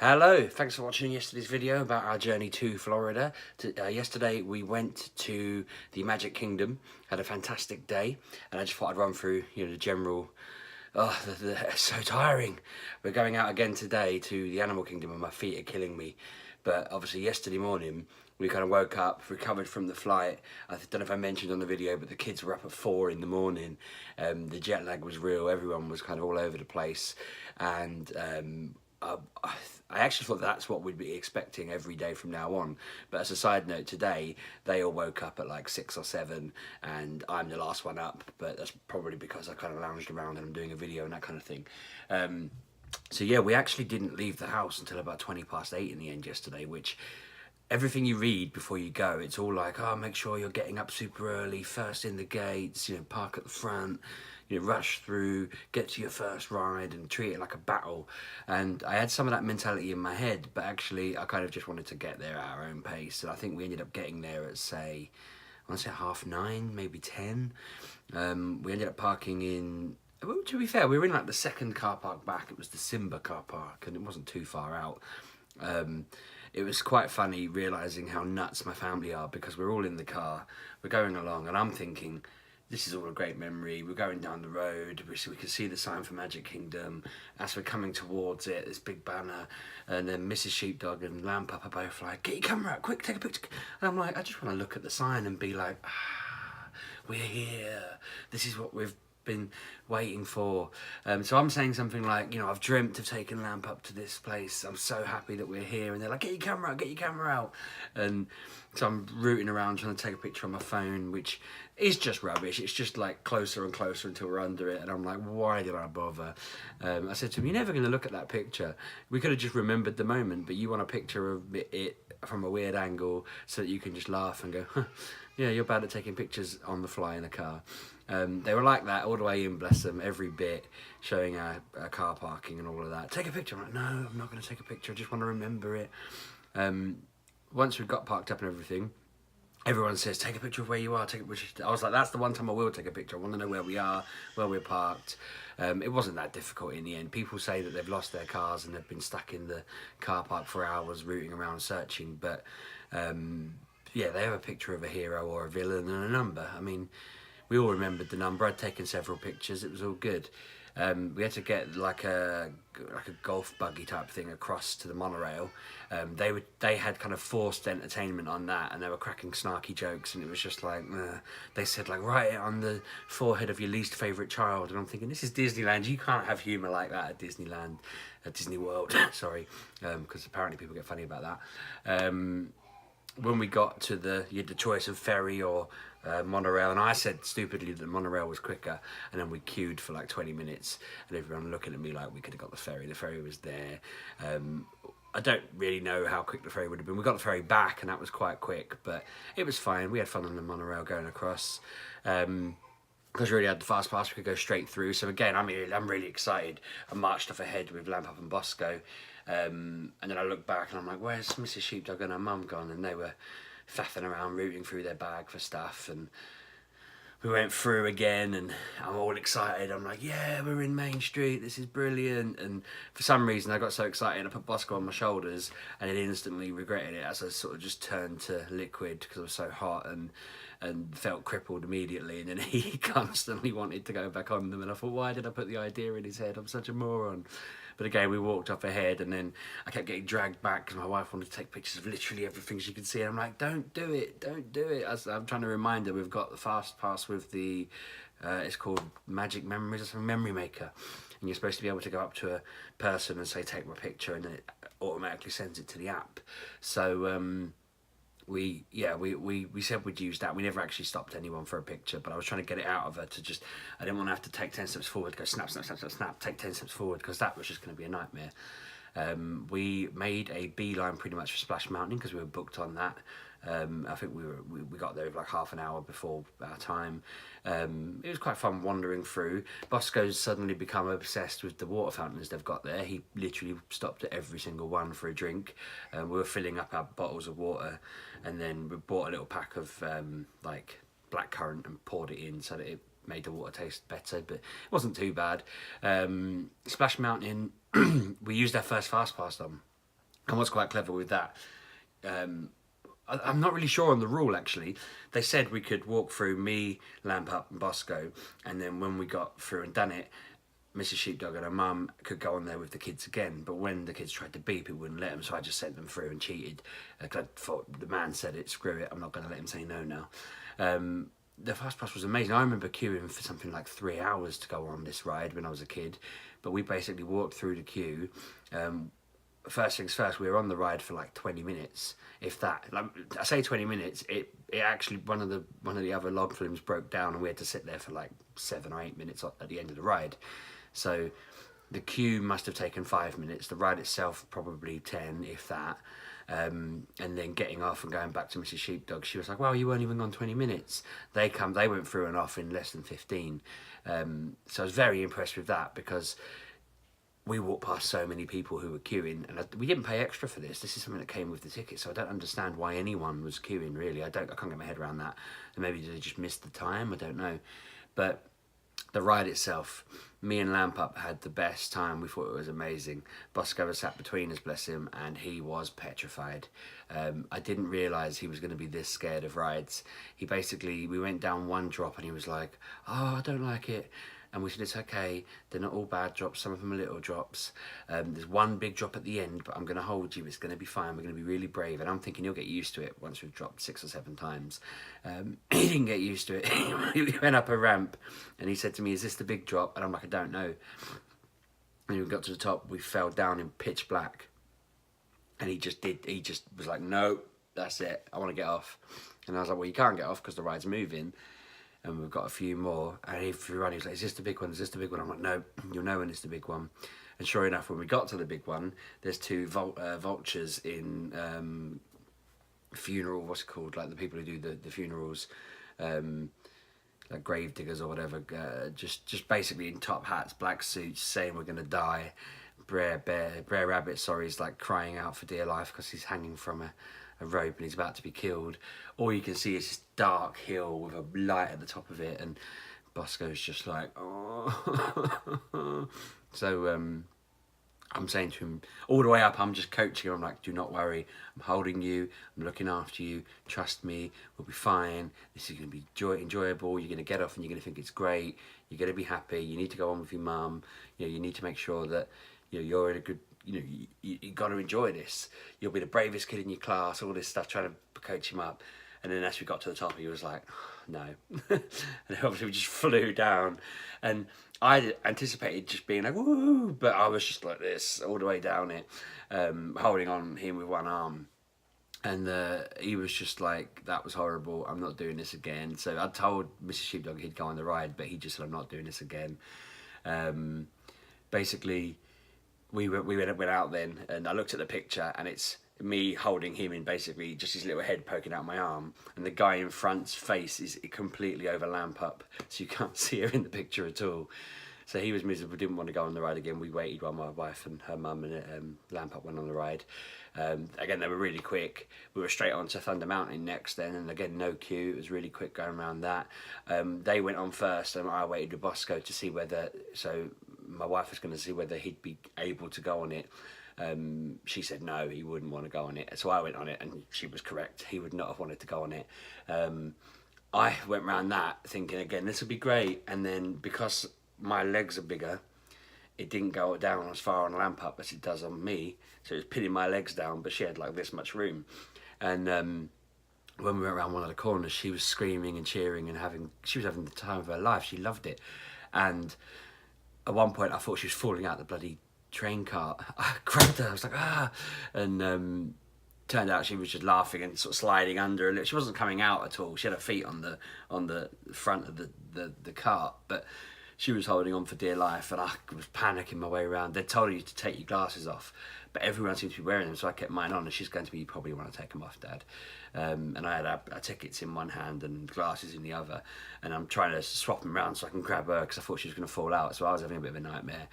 Hello, thanks for watching yesterday's video about our journey to Florida. Yesterday we went to the Magic Kingdom, had a fantastic day, and I just thought I'd run through, the general, it's so tiring. We're going out again today to the Animal Kingdom and my feet are killing me. But obviously yesterday morning, we kind of woke up, recovered from the flight. I don't know if I mentioned on the video, but the kids were up at 4 in the morning. The jet lag was real, everyone was kind of all over the place. And I actually thought that's what we'd be expecting every day from now on. But as a side note, today they all woke up at like 6 or 7 and I'm the last one up, but that's probably because I kind of lounged around and I'm doing a video and that kind of thing. So yeah, we actually didn't leave the house until about 20 past 8 in the end yesterday, which everything you read before you go, it's all like, oh, make sure you're getting up super early, first in the gates, park at the front, rush through, get to your first ride and treat it like a battle. And I had some of that mentality in my head, but actually I kind of just wanted to get there at our own pace. And I think we ended up getting there at, say, I want to say 9:30, maybe 10. We ended up parking in, well, to be fair, we were in like the second car park back. It was the Simba car park and it wasn't too far out. It was quite funny realising how nuts my family are, because we're all in the car, we're going along and I'm thinking, this is all a great memory. We're going down the road, we can see the sign for Magic Kingdom. As we're coming towards it, this big banner, and then Mrs. Sheepdog and Lamb Papa both like, get your camera out, quick, take a picture. And I'm like, I just want to look at the sign and be like, we're here. This is what we've been waiting for. So I'm saying something like, I've dreamt of taking Lamp up to this place. I'm so happy that we're here. And they're like, get your camera out, get your camera out. And so I'm rooting around trying to take a picture on my phone, which is just rubbish. It's just like closer and closer until we're under it. And I'm like, why did I bother? I said to him, you're never going to look at that picture. We could have just remembered the moment, but you want a picture of it from a weird angle so that you can just laugh and go, huh, yeah, you're bad at taking pictures on the fly in a car. They were like that all the way in, bless them, every bit, showing our car parking and all of that. Take a picture. I'm like, no, I'm not going to take a picture. I just want to remember it. Once we got parked up and everything, everyone says, take a picture of where you are. Take a picture. I was like, that's the one time I will take a picture. I want to know where we are, where we're parked. It wasn't that difficult in the end. People say that they've lost their cars and they've been stuck in the car park for hours rooting around searching. But yeah, they have a picture of a hero or a villain and a number. I mean, we all remembered the number. I'd taken several pictures. It was all good. We had to get like a golf buggy type thing across to the monorail. They had kind of forced entertainment on that, and they were cracking snarky jokes, and it was just like, they said like, write it on the forehead of your least favourite child, and I'm thinking, this is Disneyland. You can't have humour like that at Disneyland, at Disney World. Sorry, because apparently people get funny about that. When we got to you had the choice of ferry or monorail, and I said stupidly that the monorail was quicker, and then we queued for like 20 minutes and everyone looking at me like we could have got the ferry was there. I don't really know how quick the ferry would have been. We got the ferry back and that was quite quick, but it was fine. We had fun on the monorail going across. Because we already had the fast pass, we could go straight through. So again, I'm really excited. I marched off ahead with Lamp Up and Bosco. And then I look back and I'm like, where's Mrs. Sheepdog and her mum gone? And they were faffing around, rooting through their bag for stuff. And we went through again and I'm all excited. I'm like, yeah, we're in Main Street. This is brilliant. And for some reason, I got so excited, I put Bosco on my shoulders and then instantly regretted it as I sort of just turned to liquid because I was so hot and felt crippled immediately. And then he constantly wanted to go back on them. And I thought, why did I put the idea in his head? I'm such a moron. But again, we walked off ahead and then I kept getting dragged back because my wife wanted to take pictures of literally everything she could see. And I'm like, don't do it, don't do it. I'm trying to remind her we've got the fast pass with the, it's called Magic Memories or something, Memory Maker. And you're supposed to be able to go up to a person and say, take my picture, and then it automatically sends it to the app. So we said we'd use that. We never actually stopped anyone for a picture, but I was trying to get it out of her to just, I didn't want to have to take 10 steps forward, go snap, snap, snap, snap, snap, take 10 steps forward, because that was just going to be a nightmare. We made a beeline pretty much for Splash Mountain because we were booked on that. I think we got there like half an hour before our time. It was quite fun wandering through. Bosco's suddenly become obsessed with the water fountains they've got there. He literally stopped at every single one for a drink. We were filling up our bottles of water, and then we bought a little pack of like blackcurrant and poured it in so that it made the water taste better, but it wasn't too bad. Splash Mountain, we used our first fast pass on. And what's quite clever with that, I'm not really sure on the rule actually. They said we could walk through, me, Lamp Up and Bosco, and then when we got through and done it, Mrs. Sheepdog and her mum could go on there with the kids again. But when the kids tried to beep, it wouldn't let them, so I just sent them through and cheated. I thought the man said it, screw it, I'm not going to let him say no now. The Fast Pass was amazing. I remember queuing for something like 3 hours to go on this ride when I was a kid, but we basically walked through the queue. First things first, we were on the ride for like 20 minutes, if that. Like, I say 20 minutes. It actually, one of the other log flumes broke down, and we had to sit there for like 7 or 8 minutes at the end of the ride. So the queue must have taken 5 minutes. The ride itself probably 10, if that. And then getting off and going back to Mrs. Sheepdog, she was like, "Well, you weren't even gone 20 minutes." They went through and off in less than 15. So I was very impressed with that, because we walked past so many people who were queuing, and we didn't pay extra for this. This is something that came with the ticket, so I don't understand why anyone was queuing, really. I can't get my head around that. And maybe they just missed the time, I don't know. But the ride itself, me and Lamp Up had the best time. We thought it was amazing. Bosco was sat between us, bless him, and he was petrified. I didn't realise he was going to be this scared of rides. We went down one drop and he was like, "Oh, I don't like it." And we said, "It's okay, they're not all bad drops, some of them are little drops. There's one big drop at the end, but I'm going to hold you, it's going to be fine, we're going to be really brave." And I'm thinking he'll get used to it once we've dropped 6 or 7 times. He didn't get used to it. He went up a ramp and he said to me, "Is this the big drop?" And I'm like, "I don't know." And when we got to the top, we fell down in pitch black. And he just was like, "No, that's it, I want to get off." And I was like, "Well, you can't get off because the ride's moving. And we've got a few more." And if we run, he was like, "Is this the big one? Is this the big one?" I'm like, "No, you'll know when it's the big one." And sure enough, when we got to the big one, there's 2 vultures in funeral, what's it called? Like the people who do the funerals, like grave diggers or whatever, just basically in top hats, black suits, saying we're gonna die. Brer Rabbit, sorry, is like crying out for dear life because he's hanging from a rope and he's about to be killed. All you can see is this dark hill with a light at the top of it, and Bosco's just like, "Oh." So I'm saying to him all the way up, I'm just coaching him. I'm like, "Do not worry, I'm holding you, I'm looking after you, trust me, we'll be fine. This is going to be enjoyable. You're going to get off and you're going to think it's great. You're going to be happy. You need to go on with your mum. You need to make sure that you're in a good, you got to enjoy this. You'll be the bravest kid in your class," all this stuff, trying to coach him up. And then as we got to the top, he was like, "No." And obviously we just flew down. And I anticipated just being like, "Woo!" But I was just like this all the way down it, holding on him with one arm. And he was just like, "That was horrible, I'm not doing this again." So I told Mrs. Sheepdog he'd go on the ride, but he just said, "I'm not doing this again." Basically, we went out then, and I looked at the picture, and it's me holding him in basically just his little head poking out my arm, and the guy in front's face is completely over Lamp Up, so you can't see her in the picture at all. So he was miserable, didn't want to go on the ride again. We waited while my wife and her mum and Lamp Up went on the ride. Again, they were really quick. We were straight on to Thunder Mountain next then, and again, no queue. It was really quick going around that. They went on first, and I waited with Bosco to see whether, so my wife was going to see whether he'd be able to go on it. She said no, he wouldn't want to go on it. So I went on it, and she was correct. He would not have wanted to go on it. I went around that thinking, again, this would be great. And then because my legs are bigger, it didn't go down as far on Lamp Up as it does on me. So it was pinning my legs down, but she had like this much room. And when we went around one of the corners, she was screaming and cheering, and she was having the time of her life. She loved it. And at one point, I thought she was falling out the bloody train cart. I grabbed her, I was like, "Ah!" And turned out she was just laughing and sort of sliding under a little. She wasn't coming out at all. She had her feet on the front of the cart, but she was holding on for dear life, and I was panicking my way around. They told you to take your glasses off, but everyone seemed to be wearing them, so I kept mine on, and she's going to be, "You probably want to take them off, Dad." And I had our tickets in one hand and glasses in the other, and I'm trying to swap them around so I can grab her, because I thought she was going to fall out, so I was having a bit of a nightmare.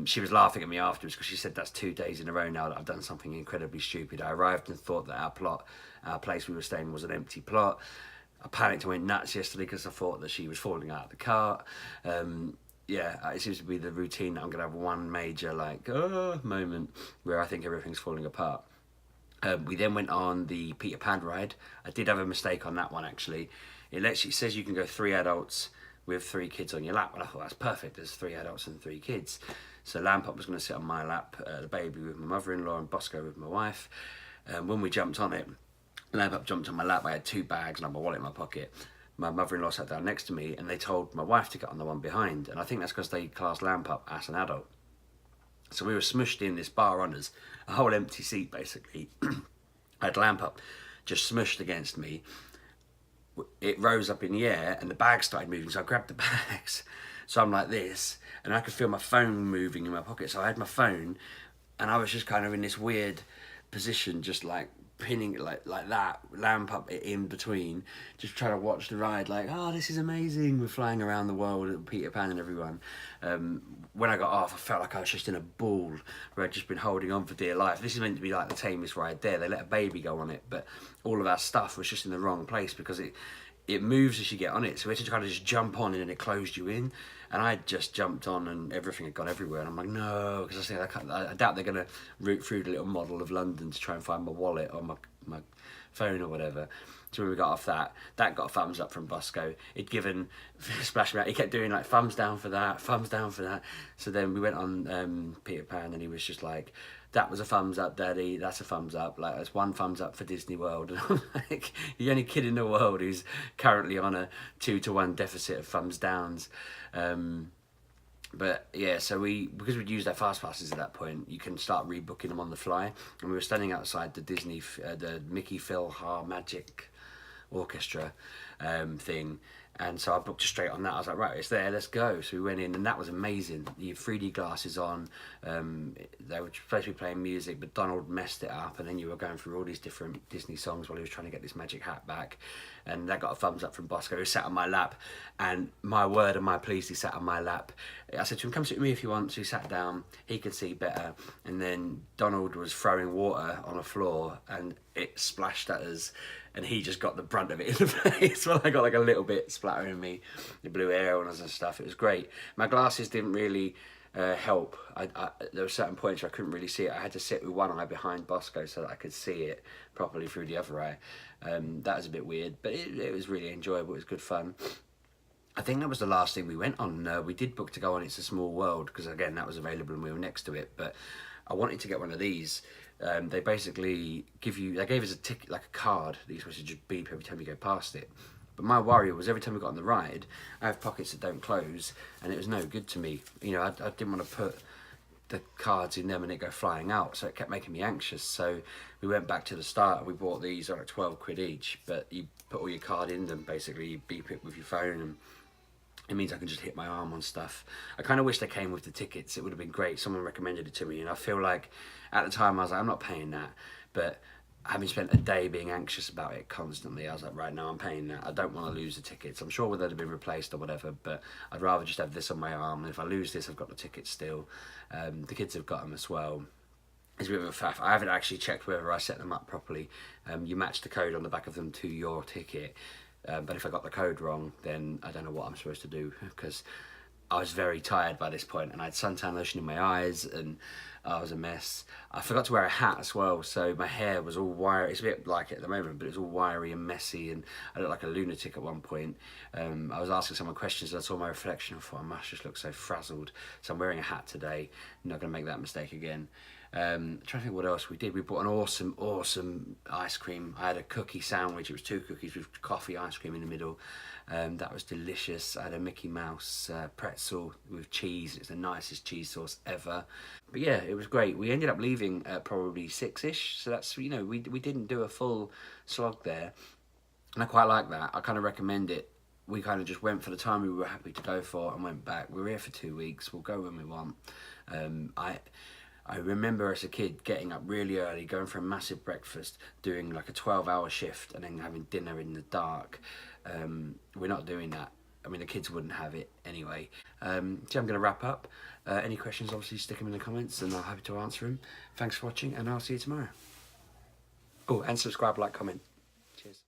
She was laughing at me afterwards, because she said, "That's 2 days in a row now that I've done something incredibly stupid." I arrived and thought that our place we were staying was an empty plot. I panicked and went nuts yesterday because I thought that she was falling out of the cart. yeah, it seems to be the routine that I'm going to have one major, like, moment where I think everything's falling apart. We then went on the Peter Pan ride. I did have a mistake on that one, actually. It says you can go 3 adults with 3 kids on your lap, and I thought that's perfect. There's 3 adults and 3 kids. So Lampop was going to sit on my lap, the baby with my mother-in-law, and Bosco with my wife. When we jumped on it, Lampop jumped on my lap. I had 2 bags and I had my wallet in my pocket. My mother-in-law sat down next to me, and they told my wife to get on the one behind. And I think that's because they classed Lampop as an adult. So we were smushed in this bar on us, a whole empty seat basically. I had Lampop just smushed against me. It rose up in the air and the bags started moving, so I grabbed the bags. So I'm like this, and I could feel my phone moving in my pocket. So I had my phone, and I was just kind of in this weird position, just like pinning it like that, lamp up in between, just trying to watch the ride, like, oh, this is amazing, we're flying around the world at Peter Pan and everyone. When I got off, I felt like I was just in a ball where I'd just been holding on for dear life. This is meant to be like the tamest ride there. They let a baby go on it, but all of our stuff was just in the wrong place because it moves as you get on it, so we had to kind of just jump on and then it closed you in. And I just jumped on and everything had gone everywhere, and I'm like, no, because I doubt they're going to route through the little model of London to try and find my wallet or my phone or whatever. So when we got off that got a thumbs up from Bosco. He'd given Splash Me Out, he kept doing like thumbs down for that, thumbs down for that. So then we went on Peter Pan, and he was just like, that was a thumbs up, Daddy, that's a thumbs up, like that's 1 thumbs up for Disney World. And I'm like, the only kid in the world who's currently on a 2-to-1 deficit of thumbs downs. But yeah, so because we'd used our fast passes at that point, you can start rebooking them on the fly. And we were standing outside the the Mickey Phil Magic Orchestra thing, and so I booked straight on that. I was like, right, it's there, let's go. So we went in, and that was amazing. You had 3D glasses on, they were supposed to be playing music, but Donald messed it up, and then you were going through all these different Disney songs while he was trying to get this magic hat back. And that got a thumbs up from Bosco, who sat on my lap, and my word and my pleased, he sat on my lap. I said to him, come sit with me if you want. So he sat down, he could see better, and then Donald was throwing water on the floor, and it splashed at us, and he just got the brunt of it in the face. Well, I got like a little bit splattering me, the blue air on us and stuff. It was great. My glasses didn't really help. There were certain points where I couldn't really see it. I had to sit with one eye behind Bosco so that I could see it properly through the other eye. That was a bit weird, but it was really enjoyable. It was good fun. I think that was the last thing we went on. We did book to go on It's a Small World, because again, that was available and we were next to it, but I wanted to get one of these. They basically they gave us a ticket, like a card that you're supposed to just beep every time you go past it. But my worry was every time we got on the ride, I have pockets that don't close, and it was no good to me. You know, I didn't want to put the cards in them and it go flying out, so it kept making me anxious. So we went back to the start and we bought these, like 12 quid each, but you put all your card in them, basically you beep it with your phone, and it means I can just hit my arm on stuff. I kind of wish they came with the tickets. It would have been great. Someone recommended it to me, and I feel like at the time I was like, I'm not paying that. But having spent a day being anxious about it constantly, I was like, right, now I'm paying that. I don't want to lose the tickets. I'm sure they'd have been replaced or whatever, but I'd rather just have this on my arm. And if I lose this, I've got the tickets still. The kids have got them as well. It's a bit of a faff. I haven't actually checked whether I set them up properly. You match the code on the back of them to your ticket. But if I got the code wrong, then I don't know what I'm supposed to do, because I was very tired by this point, and I had suntan lotion in my eyes, and I was a mess. I forgot to wear a hat as well, so my hair was all wiry. It's a bit like it at the moment, but it was all wiry and messy, and I looked like a lunatic at one point. I was asking someone questions, and I saw my reflection, and I thought, I must just look so frazzled. So I'm wearing a hat today. I'm not going to make that mistake again. Trying to think what else we did. We bought an awesome ice cream. I had a cookie sandwich. It was 2 cookies with coffee ice cream in the middle. That was delicious. I had a Mickey Mouse pretzel with cheese. It's the nicest cheese sauce ever. But yeah, it was great. We ended up leaving at probably 6-ish. So that's, you know, we didn't do a full slog there. And I quite like that. I kind of recommend it. We kind of just went for the time we were happy to go for and went back. We were here for 2 weeks. We'll go when we want. I remember as a kid getting up really early, going for a massive breakfast, doing like a 12-hour shift, and then having dinner in the dark. We're not doing that. I mean, the kids wouldn't have it anyway. So I'm going to wrap up. Any questions, obviously, stick them in the comments, and I'm happy to answer them. Thanks for watching, and I'll see you tomorrow. Oh, and subscribe, like, comment. Cheers.